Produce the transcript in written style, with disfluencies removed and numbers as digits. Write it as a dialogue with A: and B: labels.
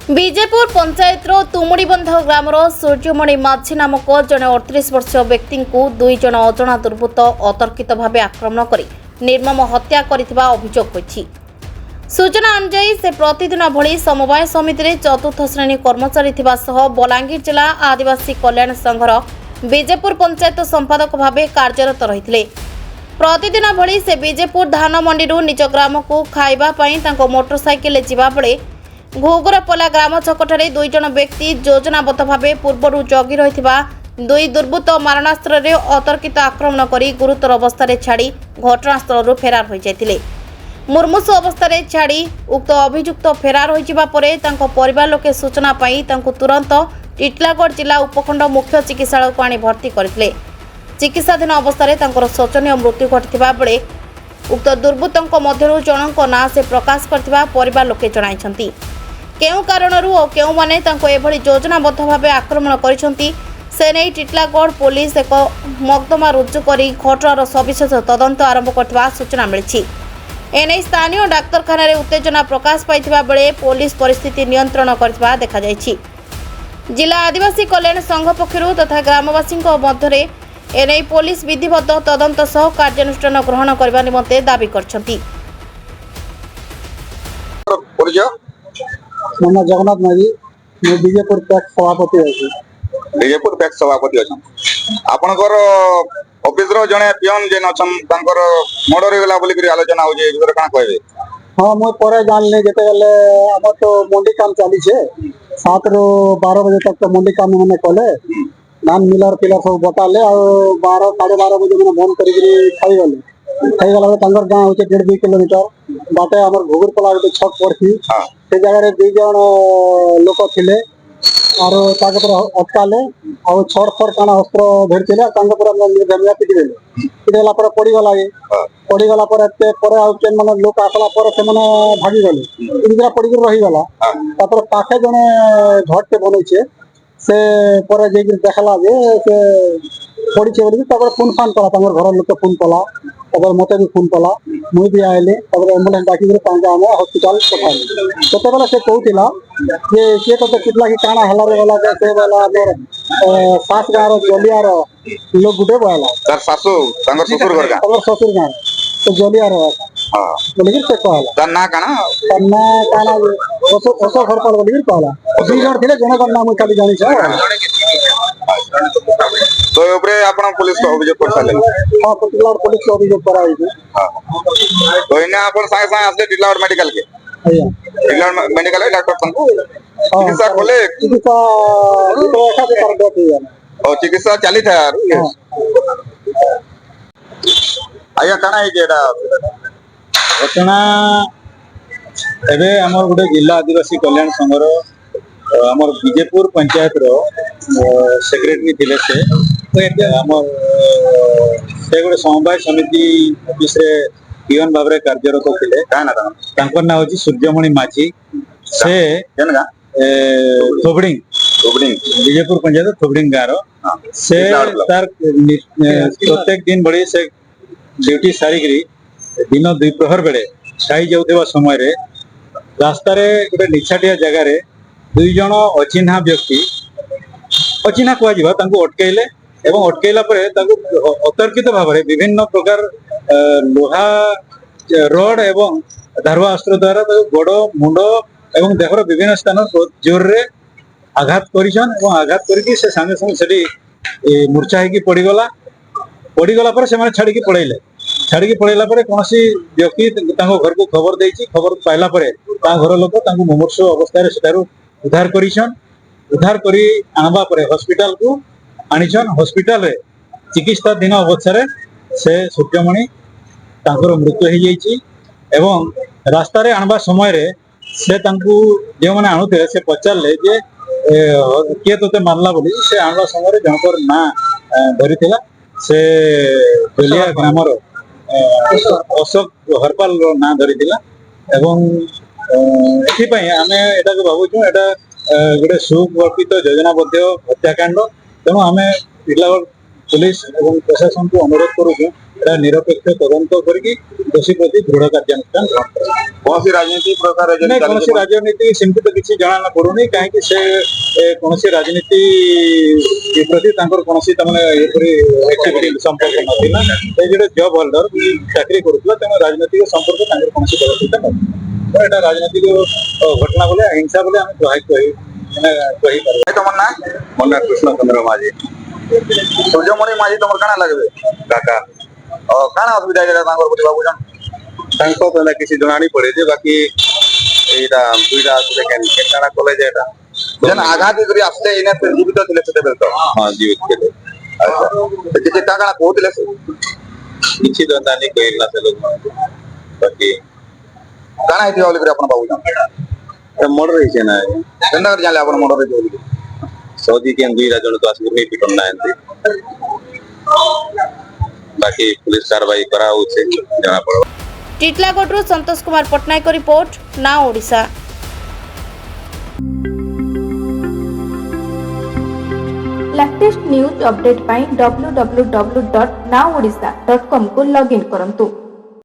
A: Bijepur panchayat Tumudibandh grammar Suryamani माझी नामक जड़े 38 वर्षीय व्यक्ति को 2 जन अजना दुर्बृत्त अतर्कित भाव आक्रमण कर निर्मम हत्या करथिबा अभियोग होइछि। सूचना अनुसार से प्रतिदिन भली समवाय समिति चतुर्थ श्रेणी कर्मचारी थिबा सह बलांगीर जिला आदिवासी कल्याण संघर विजेपुर पंचायत संपादक भाव कार्यरत रहिथिले। प्रतिदिन भली से विजेपुर धान मंडी निज ग्राम को खाइबा पई तांको मोटरसाइकेल जिबा बेले घोगरपला ग्राम छकठारे 2 जन व्यक्ति योजनाबद्ध भाव पूर्व जगी रही 2 दुर्बृत्त मारणास्त्र अतर्कित आक्रमण कर गुरुतर अवस्था छाड़ी घटनास्थल फेरार हो जाते। मुर्मूषु अवस्था छाड़ी उक्त अभियुक्त फेरार हो परिवार लोके सूचना पाई तुरंत टिटलागढ़ जिला उपखंड मुख्य चिकित्सालय को आनी भर्ती करथिले। चिकित्साधीन अवस्था शोचनीय मृत्यु घटिथिबा बेले उक्त दुर्बृत्तों मध्यरु जनक नाँ से प्रकाश करथिबा परिवार लोके जणाइछन्ति। केउ कारणरू और केउ माने तांको एभली योजनाबद्ध भावे आक्रमण करिसंती से नै टिटलागढ़ पुलिस एक मकदमा रुजु करी घटनार सविशेष तदंत आरंभ करथिबा सूचना मिलिछि। एनै स्थानीय डाक्तरखाना रे उत्तेजना प्रकाश पाइथिबा बेले पुलिस परिस्थिति नियंत्रण करथिबा देखा जायछि। जिला आदिवासी कल्याण संघ पक्षरु तथा ग्रामवासी मध्यरे एनै पुलिस विधिबद्ध तदंत सह कार्यानुष्ठान ग्रहण करबा निमंते दाबी करछंती।
B: मोना जगन्नाथ माझी मैं विजयपुर पैक्स सभापति अछि।
C: विजयपुर पैक्स सभापति अछि। आपनकर ऑफिस रो जने पियन जेन अछन तांकर मर्डर हो गेला बोली करी आलोचना हो जे एकर का कहबे।
B: हां मैं परे जानले जेते गले हम तो मंडी काम चाली छे 7 रो 12 बजे तक तो मंडी काम मैंने कले धान मिलर पिलर सब बटाले और 12 12:30 बजे मैंने बंद करी खाई गले तांकर गां होचे 1.5 किलोमीटर बाटे हमर घोगरपला गोटे छक पड़थी से जगह रे 2 जन लोक थिले और ताके पर अटकाले और छड़ छड़ काना अस्त्र धरतिले तांके पर निर्धमिया पिटिदेला पर पड़ी गला पर एते पर आ केन माने लोक आसला पर से माने भागी गले इनका पड़ी के रही गला तापर पाखे जने घट के बनै छे से पर जे देखला जे से पड़ी छे बोली तापर फोन फान कला तांगर घर लोक फोन कला तापर मते भी फोन कला मुई भी आइले तापर एम्बुलेंस डाकी के तांका हम हॉस्पिटल पठाइले। तते बेला से कहतिला जे के तो कितला की काना हला रे वाला से वाला हमर सास गारो जलिया रो लोग गुटे बोला
C: तार सासू तांगर ससुर घर का
B: तांगर ससुर गां तो जलिया रो हां बोली के कहला
C: तार ना काना
B: ओसो घर पर बोली कहला 2 जन थिले जने का नाम खाली जानि छ
C: तो ऊपरे आपण पुलिस को अभियोग कर साले।
B: हां टिटलागढ़ पुलिस को अभियोग कराई छै।
C: हां तो इने आपण साए साए आसले टिटलागढ़ मेडिकल के
B: भैया
C: टिटलागढ़ मेडिकल है डॉक्टर संको चिकित्सा खोले
B: चिकित्सा तो ऐसा भी कर देती है
C: और चिकित्सा चाली था यार आया काना है जेडा
D: घटना एबे हमर गुटे जिला आदिवासी कल्याण संघर हमर विजयपुर पंचायत रो सेक्रेटरी थिले से हमर से गुटे समवाय समिति ऑफिस रे पियन भाबरे कार्यरत थिले
C: का ना
D: तांकर नाम होची सूर्यमणि माझी से
C: जनगा
D: थोबडिंग विजयपुर पंचायत थोबडिंग गारो से तार प्रत्येक दिन बड़ी से ड्यूटी सारिकरी दिन 2 प्रहर बेले खाई जाउथबा समय रे रास्ता रे गोटे निछाटिया जगह रे 2 जन अचिन्हा व्यक्ति अचिन्हा को आजिबा तांको अटकेले एवं अटकेला परे तांको अतर्कित भाव रे विभिन्न प्रकार लोहा रड एवं धारवा अस्त्र द्वारा गोड़ मुंड एवं देहर विभिन्न स्थान जोर रे आघात करिसन एवं आघात करके से संगे संगे सेठी मूर्छा हेकी पड़ीगला पर से माने छाड़ी पड़ेला पर कोनसी व्यक्ति तांको घर को खबर देछि खबर पाइला पर ता घर लोक तांको मुमूर्षु अवस्था रे सेटारु उद्धार करी आनबा पर हॉस्पिटल को आनिछन। हॉस्पिटल रे चिकित्साधीन अवस्था रे से सूर्यमणि तांकर मृत्यु हो जाइछि एवं रास्ता रे आनबा समय रे से तांको जे माने आनुते से पचारले जे के तोते मारला बोली से आनबा समय रे जनकर ना धरिथिला से बेलिया ग्रामर अशोक हरपाल ना धरिथिला एवं एथि पई आमे एटा को भाबुछु एटा गोटे सुकल्पित योजनाबद्ध हत्याकांड तेणु आमे टिटलागढ़ पुलिस एवं प्रशासन को अनुरोध करूँ এটা নিরপেক্ষ তদন্ত করিকি দোষী প্রতি দৃঢ় କାର୍ଯ୍ୟାନୁଷ୍ଠାନ ଗ୍ରହଣ କରାଯିବ।
C: କୌଣସି ରାଜନୀତି ପ୍ରକାର
D: ନାଇଁ କୌଣସି ରାଜନୀତି ସେମିତି ତ କିଛି ଜଣା ପଡୁନି କାହିଁକି ସେ କୌଣସି ରାଜନୀତି ପ୍ରତି ତାଙ୍କର କୌଣସି ତାମାନେ ଏପରି ଆକ୍ଟିଭିଟି ସମ୍ପର୍କ ନଥିଲା। ସେ ଗୋଟେ ଜବ୍ ହୋଲ୍ଡର ଚାକିରି କରୁଥିଲା ତେଣୁ ରାଜନୈତିକ ସମ୍ପର୍କ ତାଙ୍କର କୌଣସି ବ୍ୟବସ୍ଥା ନଥିଲା। ତ ଏଇଟା ରାଜନୈତିକ ଘଟଣା ବୋଲେ ହିଂସା ବୋଲେ ଆମେ କହିପାରିବା।
C: ତମର ନାଁ
D: ମୋ ନାଁ କୃଷ୍ଣ ଚନ୍ଦ୍ର ମାଝୀ।
C: ସୂର୍ଯ୍ୟମଣି ମାଝୀ ତମର କାଣା ଲାଗବେ
D: କାକା
C: କାଣା ଅସୁବିଧା ହେଇଥିଲା ତାଙ୍କର ବୋଲି ଭାବୁଛନ୍
D: ତାଙ୍କ ତ କିଛି ଜଣାଣି ପଡେ ଯେ ବାକି ଏଇଟା ଦୁଇଟା କେନ୍ତା କଲେ ଯେ ଏଇଟା
C: ଯେନ୍ ଆଘାତ କରି ଆସିଲେ ଏଇନା ସେ ଜୀବିତ ଥିଲେ ସେତେବେଳେ ତ
D: ହଁ ଜୀବିତ ଥିଲେ।
C: କିଛି କାଣା କହୁଥିଲେ ସେ
D: କିଛି ତ ନାନି କହିଲା ସେ ଲୋକ ବାକି
C: କାଣା ହେଇଥିବା ବୋଲି କରି ଆପଣ ଭାବୁଛନ୍
D: ମର୍ଡର ହେଇছে ନା
C: କେନ୍ତା କରି ଜାଣିଲେ ଆପଣ ମର୍ଡର ହେଇଥିବ ବୋଲି
D: ସୌଦି କେନ୍ ଦୁଇଟା ଜଣ ତ ଆସିକି ନେଇ ପିଟନ ନାହାନ୍ତି। ବାକି ପୁଲିସ କାରବାई କରାହଉଛି ଜଣା ପଡିବ।
A: ଟିଟଲାଗଡ଼ରୁ ସନ୍ତୋଷ କୁମାର ପଟ୍ଟନାୟକ ରିପୋର୍ଟ ନାଁ ଓଡ଼ିଶା।
E: लेटेस्ट न्यूज अपडेट पाई www.naodisha.com को लॉगिन करंतु।